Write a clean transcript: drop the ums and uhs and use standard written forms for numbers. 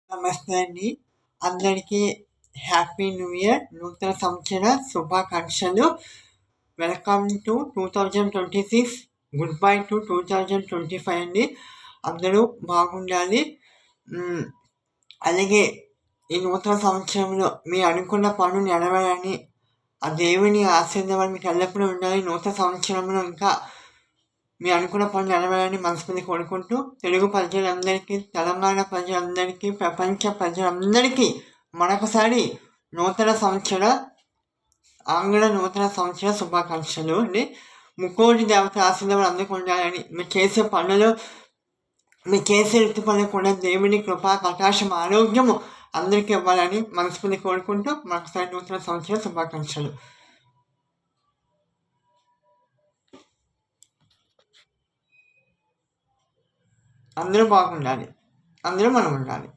నమస్తే అండి. అందరికీ హ్యాపీ న్యూ ఇయర్. నూతన సంవత్సర శుభాకాంక్షలు. Welcome to 2026. Good bye to 2025 అండి. అందరూ బాగుండాలి. అలాగే ఈ నూతన సంవత్సరంలో మీరు అనుకున్న పనులు నెరవేరాలని, ఆ దేవుని ఆశీర్వాదం మీకు ఎల్లప్పుడూ ఉండాలి. నూతన సంవత్సరంలో ఇంకా మీరు అనుకున్న పనులు నెరవేరాలని మనస్ఫూర్తిగా కోరుకుంటూ, తెలుగు ప్రజలందరికీ, తెలంగాణ ప్రజలందరికీ, ప్రపంచ ప్రజలందరికీ మరొకసారి ఆంగ్ల నూతన సంవత్సర శుభాకాంక్షలు అండి. ముక్కోటి దేవత ఆశీర్వాదం అందరికీ ఉండాలని, మీరు చేసే వృత్తి పనులు కూడా దేవుని కృప, కటాక్షం, ఆరోగ్యము అందరికీ ఇవ్వాలని మనస్ఫూర్తిగా కోరుకుంటూ మరొకసారి నూతన సంవత్సర శుభాకాంక్షలు. అందరూ బాగుండాలి. అందరూ మనం ఉండాలి.